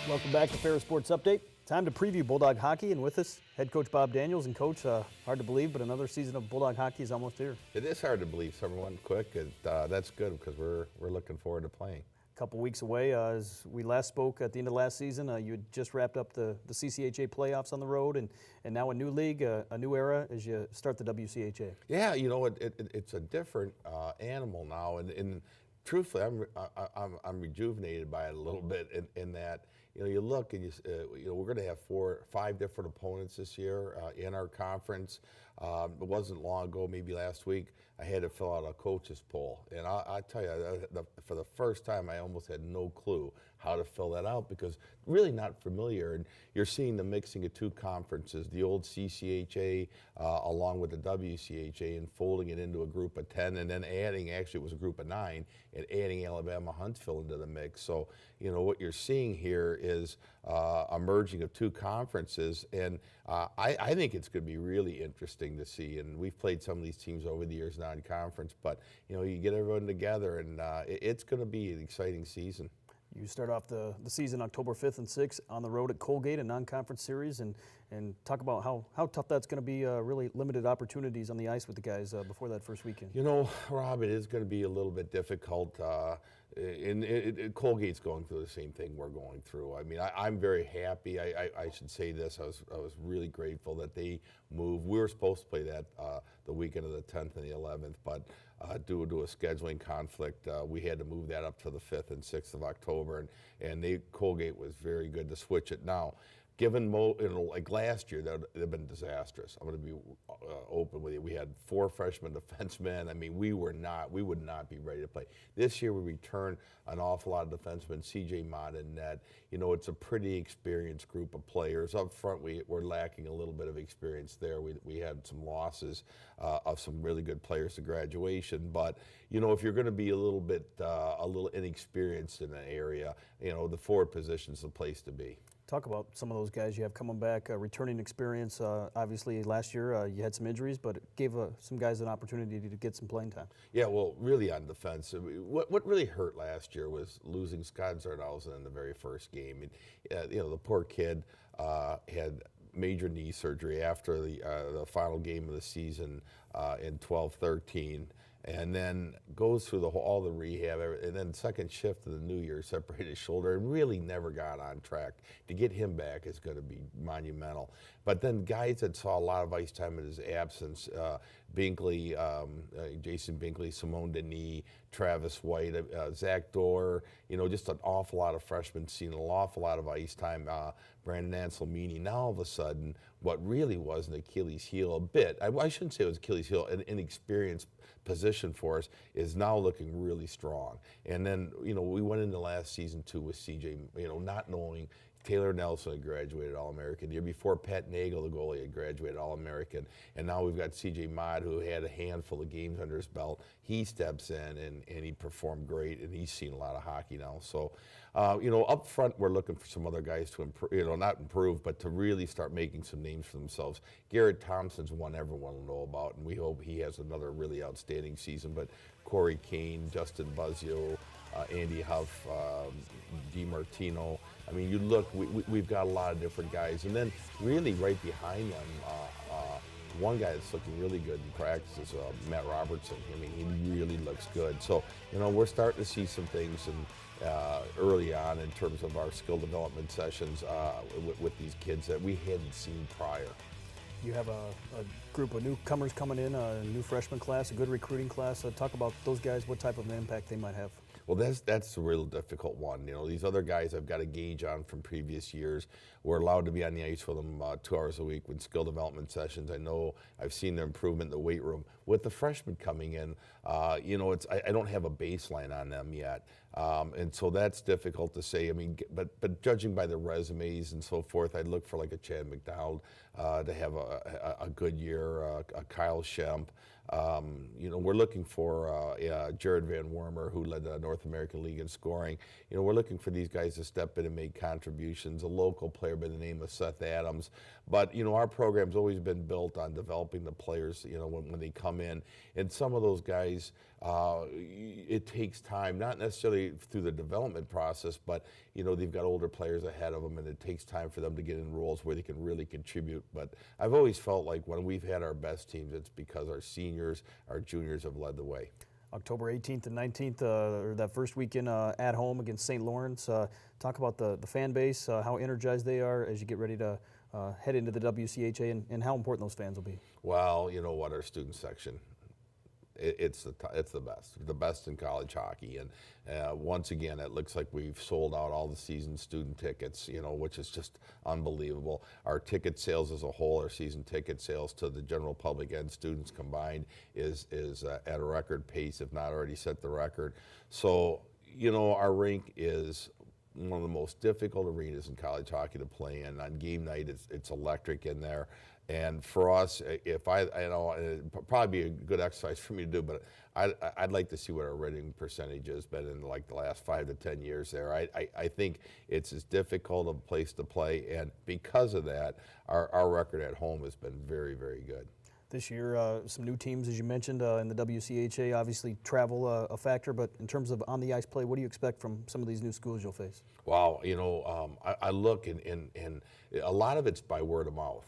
Welcome back to Ferris Sports Update. Time to preview Bulldog hockey, and with us, head coach Bob Daniels. And coach, hard to believe, but another season of Bulldog hockey is almost here. It is hard to believe. Summer went quick. That's good because we're looking forward to playing. A couple weeks away. As we last spoke at the end of last season, you had just wrapped up the CCHA playoffs on the road, and now a new league, a new era as you start the WCHA. Yeah, you know, it's a different animal now, and truthfully, I'm rejuvenated by it a little bit in that, you know, you look and we're going to have 4 or 5 different opponents this year in our conference. It wasn't long ago, maybe last week, I had to fill out a coach's poll, and I tell you, for the first time, I almost had no clue how to fill that out because really not familiar. And you're seeing the mixing of 2 conferences, the old CCHA along with the WCHA, and folding it into a group of 10, and then adding, actually it was a group of 9, and adding Alabama Huntsville into the mix. So, you know, what you're seeing here is a merging of 2 conferences, and I think it's going to be really interesting to see. And we've played some of these teams over the years non-conference, but, you know, you get everyone together, and it's going to be an exciting season. You start off the season October 5th and 6th on the road at Colgate, a non-conference series, and talk about how tough that's going to be, really limited opportunities on the ice with the guys before that first weekend. You know, Rob, it is going to be a little bit difficult. Colgate's going through the same thing we're going through. I mean, I'm very happy. I should say this. I was really grateful that they moved. We were supposed to play that the weekend of the 10th and the 11th, but due to a scheduling conflict, we had to move that up to the 5th and 6th of October, and Colgate was very good to switch it. Now, given like last year, they've been disastrous. I'm going to be open with you. We had 4 freshman defensemen. I mean, we would not be ready to play. This year, we returned an awful lot of defensemen. C.J. Mott in net. You know, it's a pretty experienced group of players. Up front, we're lacking a little bit of experience there. We had some losses of some really good players to graduation. But you know, if you're going to be a little inexperienced in an area, you know, the forward position's the place to be. Talk about some of those guys you have coming back, returning experience. Obviously, last year you had some injuries, but it gave some guys an opportunity to get some playing time. Yeah, well, really on defense. What really hurt last year was losing Scott Zardowsen in the very first game. And, you know, the poor kid had major knee surgery after the final game of the season in 12-13, and then goes through all the rehab, and then second shift of the new year, separated his shoulder, and really never got on track. To get him back is going to be monumental. But then guys that saw a lot of ice time in his absence, Binkley, Jason Binkley, Simone Denis, Travis White, Zach Dorr, you know, just an awful lot of freshmen seeing an awful lot of ice time. Brandon Anselmini. Now all of a sudden, what really was an Achilles heel, a bit, I shouldn't say it was Achilles heel, an inexperienced position for us, is now looking really strong. And then, you know, we went into last season too with CJ, you know, not knowing. Taylor Nelson had graduated All-American. The year before, Pat Nagel, the goalie, had graduated All-American. And now we've got C.J. Mott, who had a handful of games under his belt. He steps in, and he performed great, and he's seen a lot of hockey now. So, you know, up front, we're looking for some other guys to improve, you know, not improve, but to really start making some names for themselves. Garrett Thompson's one everyone will know about, and we hope he has another really outstanding season. But Corey Kane, Justin Buzzio, Andy Huff, DiMartino. I mean, you look, we've got a lot of different guys. And then really right behind them, one guy that's looking really good in practice is Matt Robertson. I mean, he really looks good. So, you know, we're starting to see some things early on in terms of our skill development sessions with these kids that we hadn't seen prior. You have a group of newcomers coming in, a new freshman class, a good recruiting class. Talk about those guys, what type of an impact they might have. Well, that's a real difficult one. You know, these other guys I've got a gauge on from previous years. We're allowed to be on the ice with them 2 hours a week with skill development sessions. I know I've seen their improvement in the weight room. With the freshmen coming in, you know, I don't have a baseline on them yet, and so that's difficult to say. I mean, but judging by the resumes and so forth, I'd look for like a Chad McDowell to have a good year, a Kyle Schemp, We're looking for Jared Van Wormer, who led the North American League in scoring. We're looking for these guys to step in and make contributions. A local player by the name of Seth Adams. But, our program's always been built on developing the players, when they come in. And some of those guys, it takes time, not necessarily through the development process, but, they've got older players ahead of them, and it takes time for them to get in roles where they can really contribute. But I've always felt like when we've had our best teams, it's because our seniors, our juniors have led the way. October 18th and 19th, or that first weekend at home against St. Lawrence. Talk about the fan base, how energized they are as you get ready to head into the WCHA, and how important those fans will be. Well, you know what, our student section, it's the best in college hockey. And once again, it looks like we've sold out all the season student tickets, which is just unbelievable. Our ticket sales as a whole, our season ticket sales to the general public and students combined is at a record pace, if not already set the record. So, our rink is one of the most difficult arenas in college hockey to play in. On game night, it's electric in there. And for us, it'd probably be a good exercise for me to do, but I'd like to see what our rating percentage has been in like the last 5 to 10 years there. I think it's as difficult a place to play, and because of that, our record at home has been very, very good. This year, some new teams, as you mentioned, in the WCHA. Obviously, travel a factor, but in terms of on-the-ice play, what do you expect from some of these new schools you'll face? Wow, I look, and a lot of it's by word of mouth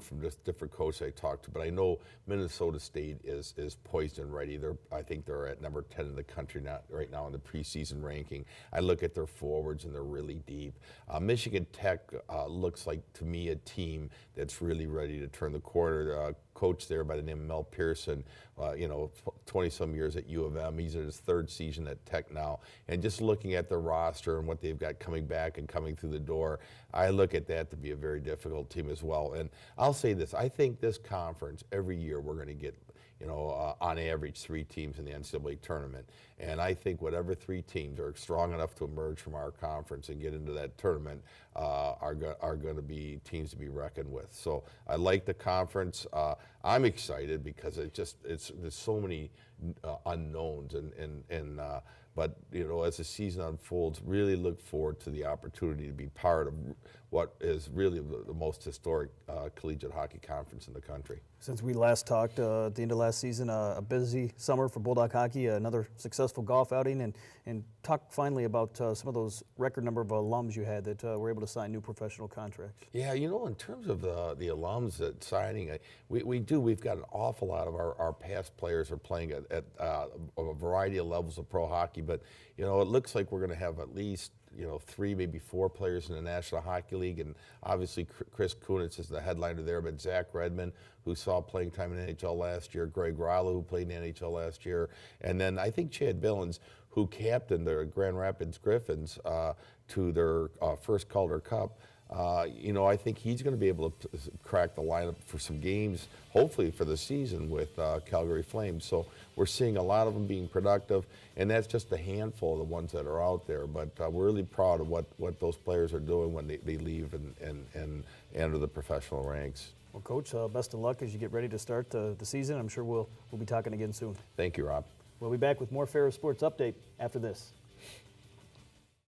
from just different coaches I talked to, but I know Minnesota State is poised and ready. I think they're at number 10 in the country right now in the preseason ranking. I look at their forwards, and they're really deep. Michigan Tech looks like, to me, a team that's really ready to turn the corner. Coach there by the name of Mel Pearson, 20-some years at U of M. He's in his third season at Tech now. And just looking at the roster and what they've got coming back and coming through the door, I look at that to be a very difficult team as well. And I'll say this, I think this conference, every year we're going to get, on average 3 teams in the NCAA tournament. And I think whatever 3 teams are strong enough to emerge from our conference and get into that tournament are going to be teams to be reckoned with. So I like the conference. I'm excited because there's so many unknowns, but as the season unfolds, really look forward to the opportunity to be part of what is really the most historic collegiate hockey conference in the country. Since we last talked at the end of last season, a busy summer for Bulldog hockey, another successful golf outing, and talk finally about some of those record number of alums you had that were able to sign new professional contracts. Yeah, in terms of the alums that signing, we've got an awful lot of our past players are playing at a variety of levels of pro hockey, but it looks like we're going to have at least 3, maybe 4 players in the National Hockey League, and obviously Chris Kunitz is the headliner there, but Zach Redmond, who saw playing time in the NHL last year, Greg Rilo, who played in the NHL last year, and then I think Chad Billings, who captained the Grand Rapids Griffins to their first Calder Cup. I think he's going to be able to crack the lineup for some games, hopefully for the season with Calgary Flames. So we're seeing a lot of them being productive, and that's just a handful of the ones that are out there. But we're really proud of what those players are doing when they leave and enter the professional ranks. Well, Coach, best of luck as you get ready to start the season. I'm sure we'll be talking again soon. Thank you, Rob. We'll be back with more Ferris Sports Update after this.